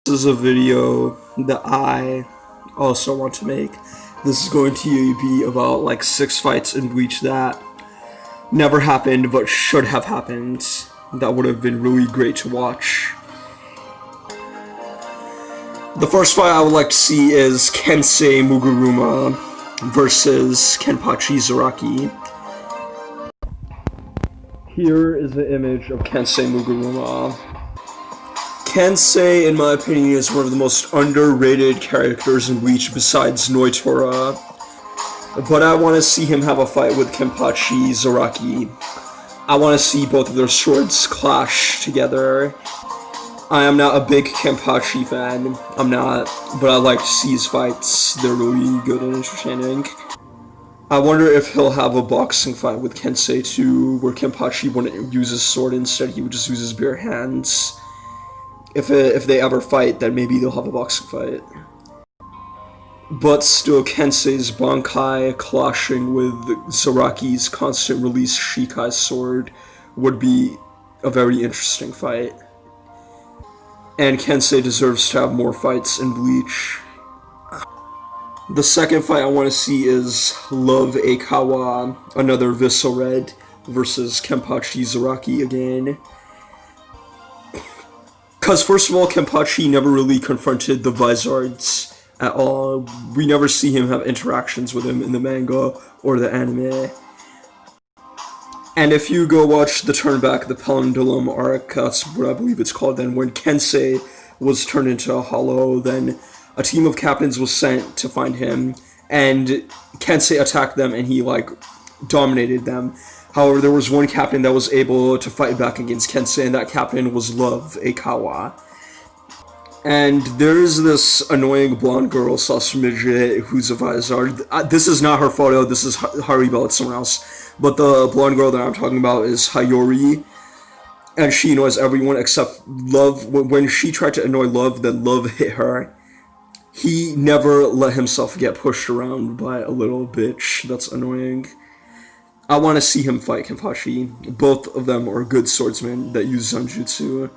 This is a video that I also want to make. This is going to be about like 6 fights in Bleach that never happened but should have happened. That would have been really great to watch. The first fight I would like to see is Kensei Muguruma versus Kenpachi Zaraki. Here is the image of Kensei Muguruma. Kensei, in my opinion, is one of the most underrated characters in Bleach besides Noitora. But I want to see him have a fight with Kenpachi Zaraki. I want to see both of their swords clash together. I am not a big Kenpachi fan, I'm not, but I like to see his fights. They're really good and entertaining. I wonder if he'll have a boxing fight with Kensei too, where Kenpachi wouldn't use his sword, instead he would just use his bare hands. If they ever fight, then maybe they'll have a boxing fight. But still, Kensei's Bankai clashing with Zaraki's constant release Shikai sword would be a very interesting fight. And Kensei deserves to have more fights in Bleach. The second fight I want to see is Lovick Hawa, another Vissel Red, versus Kenpachi Zaraki again. Because first of all, Kenpachi never really confronted the Vizards at all. We never see him have interactions with him in the manga or the anime. And if you go watch the Turn Back the Pendulum arc, that's what I believe it's called then, when Kensei was turned into a hollow, then a team of captains was sent to find him, and Kensei attacked them and he dominated them. However, there was one captain that was able to fight back against Kensei, and that captain was Lovick Hawa. And there's this annoying blonde girl, / midget, who's a Vizard. This is not her photo, this is Haribo, it's someone else. But the blonde girl that I'm talking about is Hayori, and she annoys everyone except Love. When she tried to annoy Love, then Love hit her. He never let himself get pushed around by a little bitch. That's annoying. I want to see him fight Kenpachi. Both of them are good swordsmen that use Zanjutsu.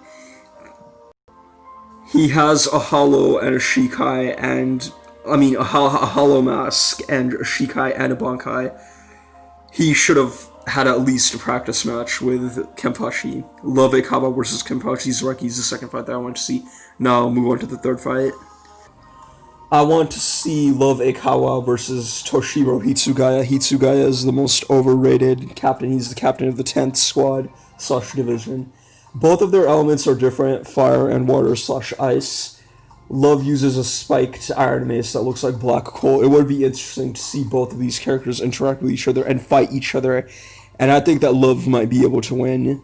He has a hollow and a Shikai and... a hollow mask and a Shikai and a Bankai. He should have had at least a practice match with Kenpachi. Lovick Hawa versus Kenpachi Zaraki is the second fight that I want to see. Now I'll move on to the third fight. I want to see Lovick Hawa versus Toshiro Hitsugaya. Hitsugaya is the most overrated captain. He's the captain of the 10th squad / division. Both of their elements are different, fire and water / ice. Love uses a spiked iron mace that looks like black coal. It would be interesting to see both of these characters interact with each other and fight each other. And I think that Love might be able to win.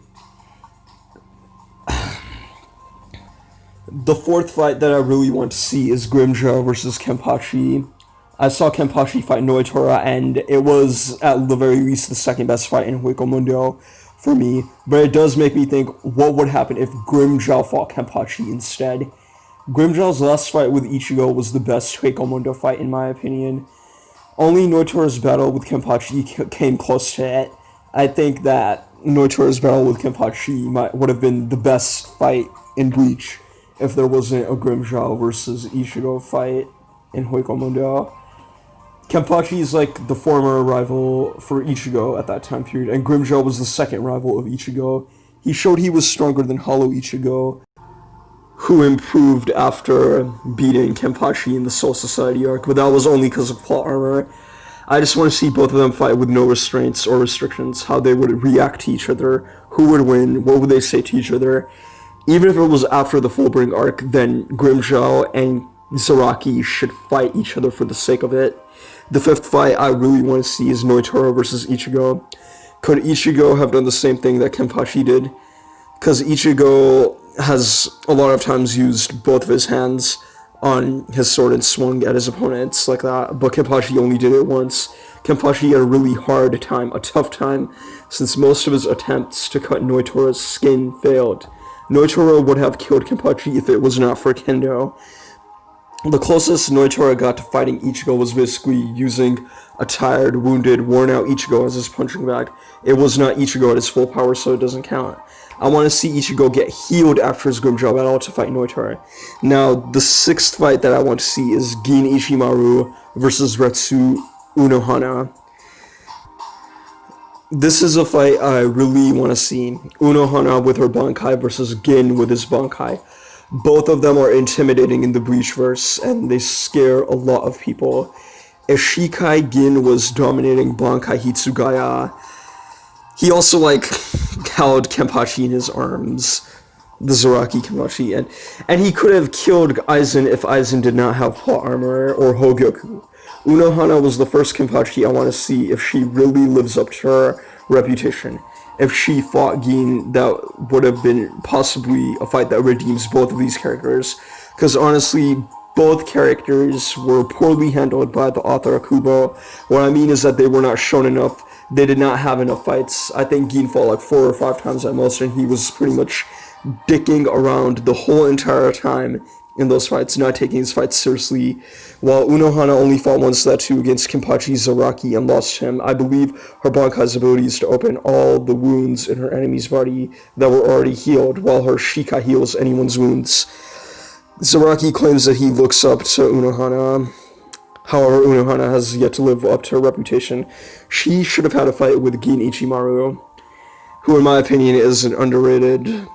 The fourth fight that I really want to see is Grimmjow versus Kenpachi. I saw Kenpachi fight Noitora, and it was, at the very least, the second best fight in Hueco Mundo for me. But it does make me think, what would happen if Grimmjow fought Kenpachi instead? Grimmjow's last fight with Ichigo was the best Hueco Mundo fight, in my opinion. Only Noitora's battle with Kenpachi came close to it. I think that Noitora's battle with Kenpachi would have been the best fight in Bleach if there wasn't a Grimmjow versus Ichigo fight in Hueco Mundo. Kenpachi is like the former rival for Ichigo at that time period, and Grimmjow was the second rival of Ichigo. He showed he was stronger than Hollow Ichigo, who improved after beating Kenpachi in the Soul Society arc, but that was only because of plot armor. I just want to see both of them fight with no restraints or restrictions, how they would react to each other, who would win, what would they say to each other. Even if it was after the Fullbring arc, then Grimmjow and Zaraki should fight each other for the sake of it. The fifth fight I really want to see is Noitora versus Ichigo. Could Ichigo have done the same thing that Kenpachi did? Because Ichigo has a lot of times used both of his hands on his sword and swung at his opponents like that, but Kenpachi only did it once. Kenpachi had a really hard time, a tough time, since most of his attempts to cut Noitora's skin failed. Noitora would have killed Kenpachi if it was not for Kendo. The closest Noitora got to fighting Ichigo was basically using a tired, wounded, worn-out Ichigo as his punching bag. It was not Ichigo at his full power, so it doesn't count. I want to see Ichigo get healed after his Grimmjow battle to fight Noitora. Now, the 6th fight that I want to see is Guinea Maru versus Retsu Unohana. This is a fight I really want to see. Unohana with her Bankai versus Gin with his Bankai. Both of them are intimidating in the Bleach verse, and they scare a lot of people. Ishikai Gin was dominating Bankai Hitsugaya. He also, held Kenpachi in his arms. The Zaraki Kenpachi. And he could have killed Aizen if Aizen did not have plot armor, or Hogyoku. Unohana was the first Kenpachi I want to see if she really lives up to her reputation. If she fought Gin, that would have been possibly a fight that redeems both of these characters. Because honestly, both characters were poorly handled by the author Akubo. What I mean is that they were not shown enough. They did not have enough fights. I think Gin fought 4 or 5 times at most, and he was pretty much dicking around the whole entire time in those fights, not taking his fights seriously, while Unohana only fought once that too against Kenpachi Zaraki and lost him. I believe her Bankai's ability is to open all the wounds in her enemy's body that were already healed, while her Shika heals anyone's wounds. Zaraki claims that he looks up to Unohana. However, Unohana has yet to live up to her reputation. She should have had a fight with Gin Ichimaru, who in my opinion is an underrated